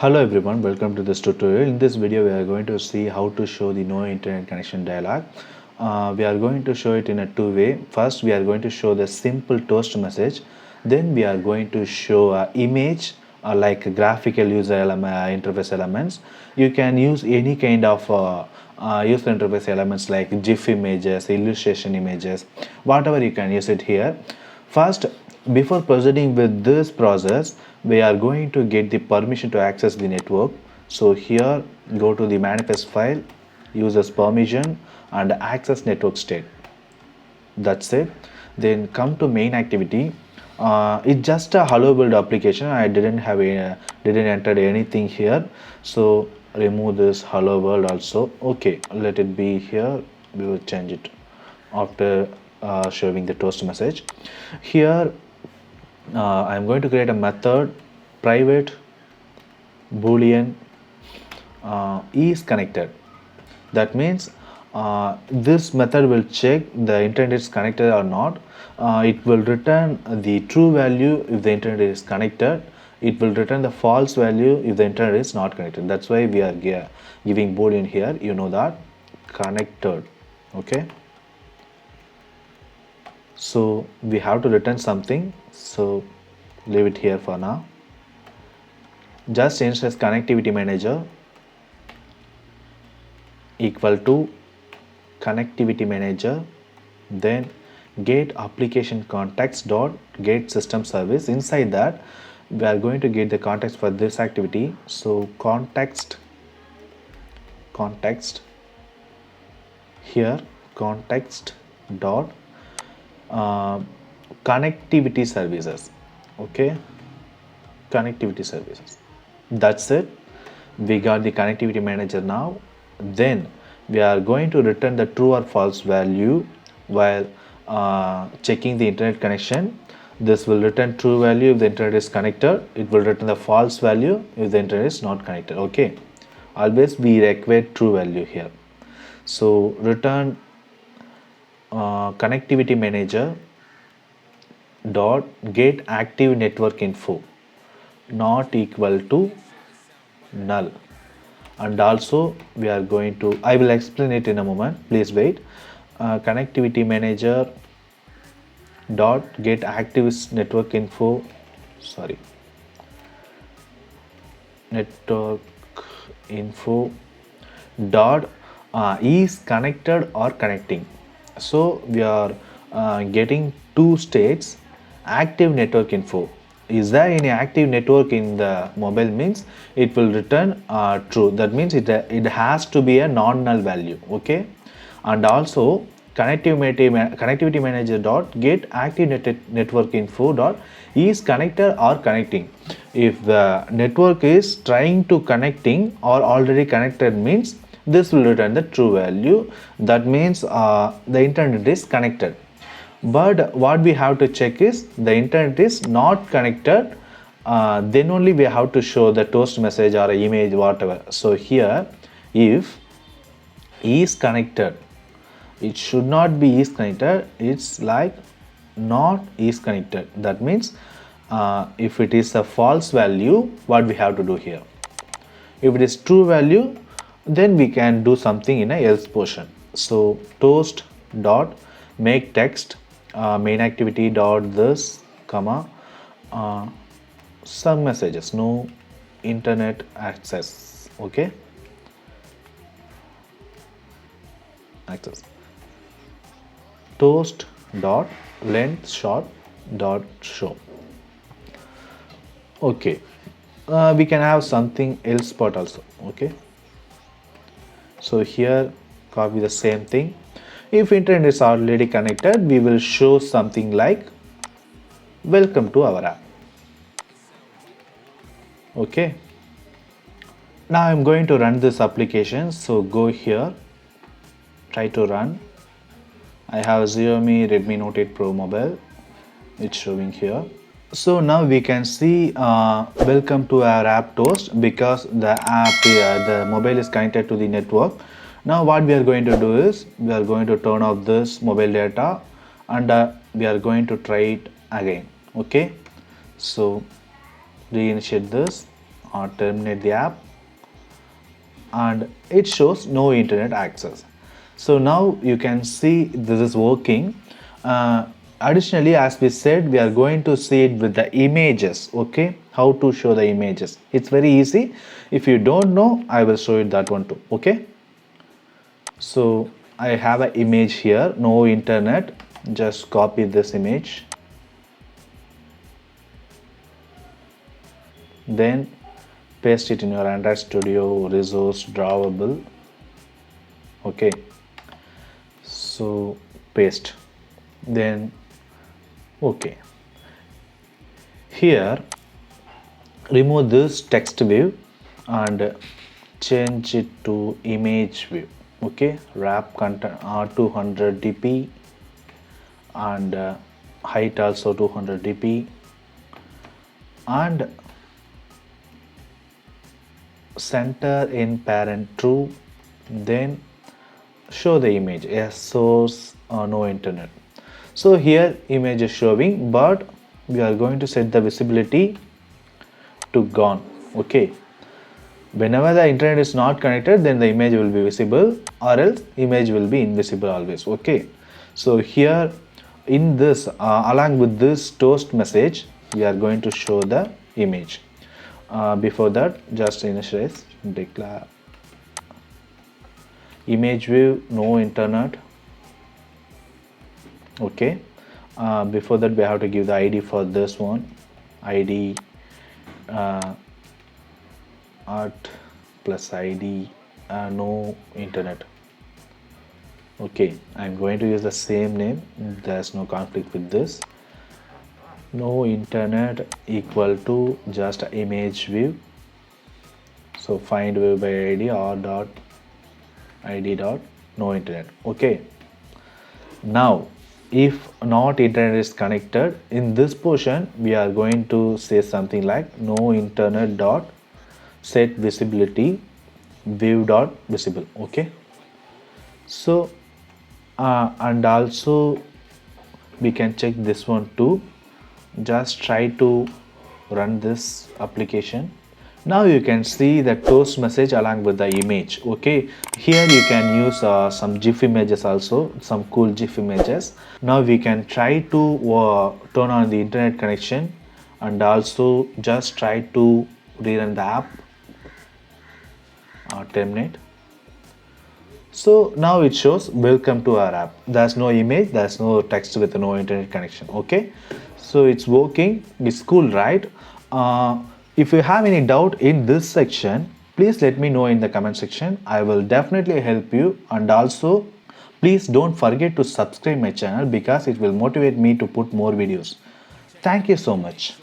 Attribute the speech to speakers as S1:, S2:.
S1: Hello everyone, welcome to this tutorial. In this video, we are going to see how to show the no internet connection dialog. We are going to show it in a two-way. First, we are going to show the simple toast message. Then we are going to show a image like graphical user interface elements. You can use any kind of user interface elements like GIF images, illustration images, whatever you can use it here. First, before proceeding with this process, we are going to get the permission to access the network. So here, go to the manifest file, users permission and access network state. That's it. Then come to main activity. It's just a hello world application. I didn't enter anything here. So remove this hello world also. Okay, let it be here. We will change it after showing the toast message. Here I'm going to create a method private boolean is connected. That means this method will check the internet is connected or not. It will return the true value if the internet is connected. It will return the false value if the internet is not connected. That's why we are giving boolean here. You know that connected. Okay. So we have to return something, so leave it here for now. Just change as connectivity manager equal to connectivity manager, then get application context dot get system service. Inside that we are going to get the context for this activity. So context here context dot connectivity services. Okay, connectivity services. That's it. We got the connectivity manager now. Then we are going to return the true or false value while checking the internet connection. This will return true value if the internet is connected. It will return the false value if the internet is not connected. Okay, always we require true value here. So return connectivity manager dot get active network info not equal to null. And also we are going to, I will explain it in a moment, please wait. Connectivity manager dot get active network info, sorry, network info dot is connected or connecting. So we are getting two states. Active network info, is there any active network in the mobile, means it will return true. That means it has to be a non-null value. Okay, and also connectivity manager dot get active network info dot is connected or connecting. If the network is trying to connecting or already connected, means this will return the true value. That means the internet is connected. But what we have to check is the internet is not connected, then only we have to show the toast message or image, whatever. So here, if is connected, it should not be is connected, it's like not is connected. That means if it is a false value, what we have to do here? If it is true value, then we can do something in a else portion. So toast dot make text main activity dot this comma some messages, no internet access. Okay, access toast dot length short dot show. Okay, we can have something else part also. Okay, so here copy the same thing. If internet is already connected, we will show something like welcome to our app. Okay, now I'm going to run this application. So go here, try to run. I have Xiaomi Redmi Note 8 Pro mobile, it's showing here. So now we can see welcome to our app toast, because the app the mobile is connected to the network. Now what we are going to do is we are going to turn off this mobile data and we are going to try it again. Okay, so reinitiate this. terminate the app, and it shows no internet access. So now you can see this is working. Additionally, as we said, we are going to see it with the images. Okay, how to show the images? It's very easy. If you don't know, I will show you that one too. Okay, so I have an image here, no internet. Just copy this image, then paste it in your Android Studio resource drawable. Okay, so paste, then okay, here remove this text view and change it to image view. Okay, wrap content 200 dp and height also 200 dp, and center in parent true, then show the image as source no internet. So here image is showing, but we are going to set the visibility to gone. Okay, whenever the internet is not connected, then the image will be visible, or else image will be invisible always. Okay, so here in this along with this toast message, we are going to show the image. Before that, just initialize, declare image view no internet. Okay, before that we have to give the ID for this one, ID art plus ID no internet. Okay, I'm going to use the same name, there's no conflict with this. No internet equal to just image view, so find view by ID or dot ID dot no internet. Okay, now if not internet is connected, in this portion we are going to say something like no internet dot set visibility view dot visible. Okay, so and also we can check this one too. Just try to run this application. Now you can see the toast message along with the image. Okay, here you can use some GIF images also, some cool GIF images. Now we can try to turn on the internet connection and also just try to rerun the app, terminate. So now it shows welcome to our app. There's no image, there's no text with no internet connection. Okay, so it's working, it's cool, right? If you have any doubt in this section, please let me know in the comment section. I will definitely help you, and also please don't forget to subscribe my channel because it will motivate me to put more videos. Thank you so much.